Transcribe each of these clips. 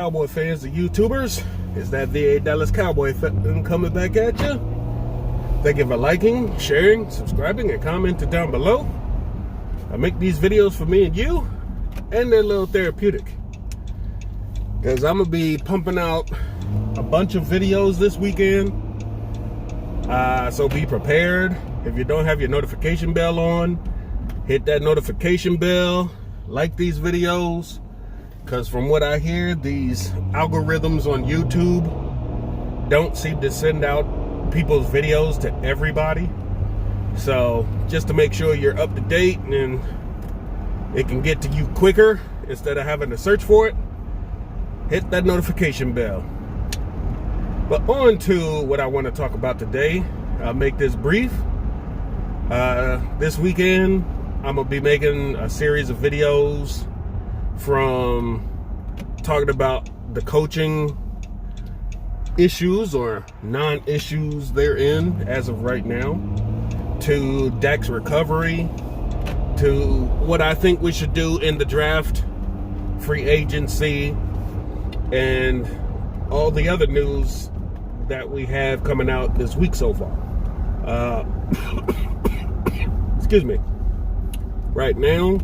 Cowboy fans, the YouTubers. Is that VA Dallas Cowboy coming back at you? Thank you for liking, sharing, subscribing, and commenting down below. I make these videos for me and you, and they're a little therapeutic. Because I'm going to be pumping out a bunch of videos this weekend. So be prepared. If you don't have your notification bell on, hit that notification bell. Like these videos. Because from what I hear, these algorithms on YouTube don't seem to send out people's videos to everybody. So just to make sure you're up to date and it can get to you quicker instead of having to search for it, hit that notification bell. But on to what I want to talk about today. I'll make this brief. This weekend, I'm going to be making a series of videos from talking about the coaching issues or non-issues they're in as of right now, to Dak's recovery, to what I think we should do in the draft, free agency, and all the other news that we have coming out this week so far. Excuse me. Right now,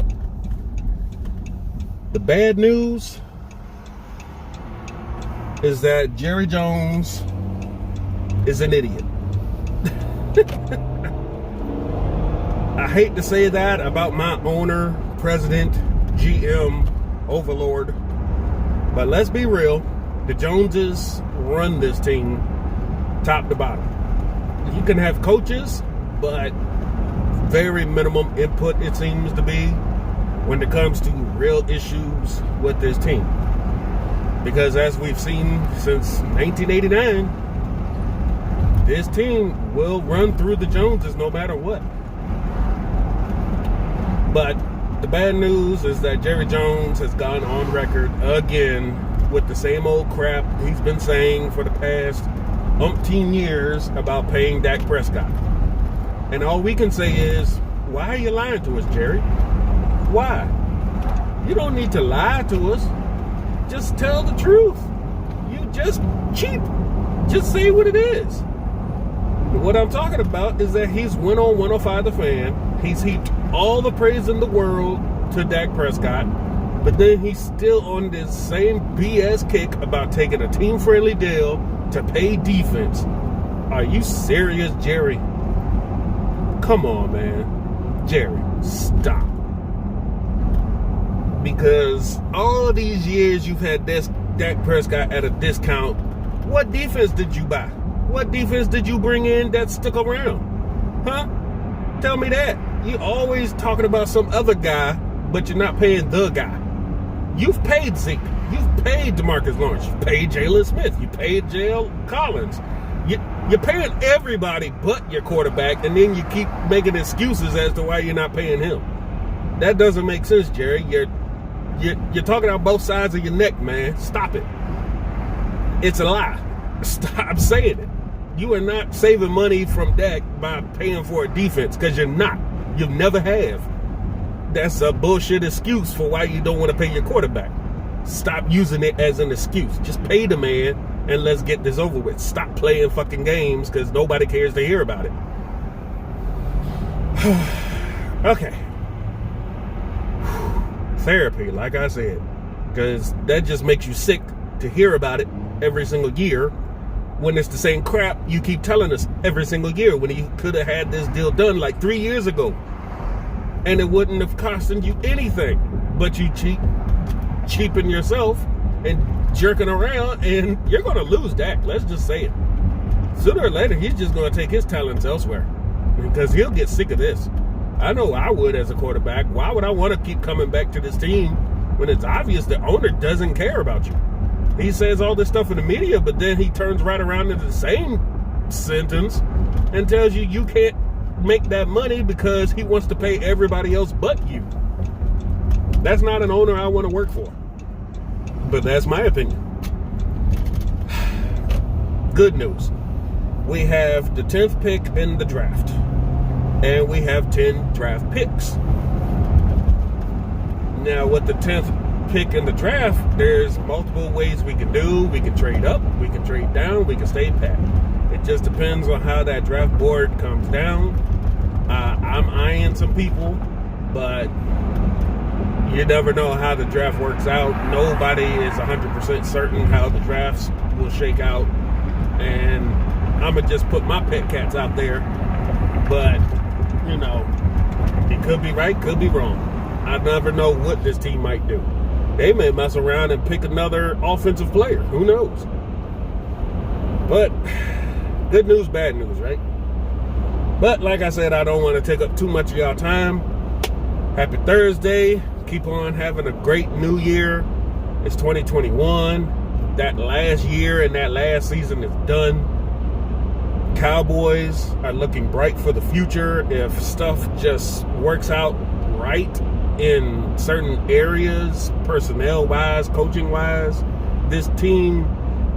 the bad news is that Jerry Jones is an idiot. I hate to say that about my owner, president, GM, overlord, but let's be real. The Joneses run this team top to bottom. You can have coaches, but very minimum input it seems to be when it comes to real issues with this team. Because as we've seen since 1989, this team will run through the Joneses no matter what. But the bad news is that Jerry Jones has gone on record again with the same old crap he's been saying for the past umpteen years about paying Dak Prescott. And all we can say is, why are you lying to us, Jerry? Why? You don't need to lie to us. Just tell the truth. You just cheap. Just say what it is. What I'm talking about is that he's went on 105 The Fan. He's heaped all the praise in the world to Dak Prescott. But then he's still on this same BS kick about taking a team-friendly deal to pay defense. Are you serious, Jerry? Come on, man. Jerry, stop. Because all these years you've had Dak Prescott at a discount, what defense did you buy? What defense did you bring in that stuck around? Huh? Tell me that. You always talking about some other guy, but you're not paying the guy. You've paid Zeke. You've paid DeMarcus Lawrence. You've paid Jalen Smith. You paid J.L. Collins. You're paying everybody but your quarterback, and then you keep making excuses as to why you're not paying him. That doesn't make sense, Jerry. You're talking out both sides of your neck, man. Stop it. It's a lie. Stop saying it. You are not saving money from Dak by paying for a defense, because you're not. You never have. That's a bullshit excuse for why you don't want to pay your quarterback. Stop using it as an excuse. Just pay the man and let's get this over with. Stop playing fucking games because nobody cares to hear about it. Okay. Therapy, like I said, because that just makes you sick to hear about it every single year when it's the same crap you keep telling us every single year, when you could have had this deal done like 3 years ago and it wouldn't have costed you anything, but you cheapen yourself and jerking around, and you're going to lose Dak. Let's just say it. Sooner or later, he's just going to take his talents elsewhere because he'll get sick of this. I know I would as a quarterback. Why would I want to keep coming back to this team when it's obvious the owner doesn't care about you? He says all this stuff in the media, but then he turns right around into the same sentence and tells you can't make that money because he wants to pay everybody else but you. That's not an owner I want to work for. But that's my opinion. Good news. We have the 10th pick in the draft. And we have 10 draft picks. Now, what the 10th pick in the draft, there's multiple ways we can do. We can trade up, we can trade down, we can stay pat. It just depends on how that draft board comes down. I'm eyeing some people, but you never know how the draft works out. Nobody is 100% certain how the drafts will shake out. And I'm going to just put my pet cats out there. But, you know, it could be right, could be wrong. I never know what this team might do. They may mess around and pick another offensive player. Who knows? But good news, bad news, right? But like I said, I don't want to take up too much of y'all time. Happy Thursday. Keep on having a great new year. It's 2021. That last year and that last season is done. Cowboys are looking bright for the future. If stuff just works out right in certain areas, personnel-wise, coaching-wise, this team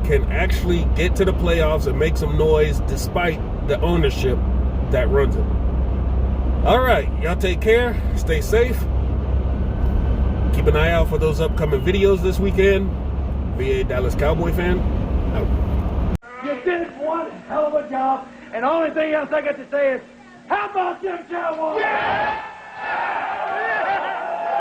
can actually get to the playoffs and make some noise despite the ownership that runs it. All right, y'all take care. Stay safe. Keep an eye out for those upcoming videos this weekend. Be a Dallas Cowboy fan. Out. You did one hell of a job, and the only thing else I got to say is, how about them Cowboys? Yeah!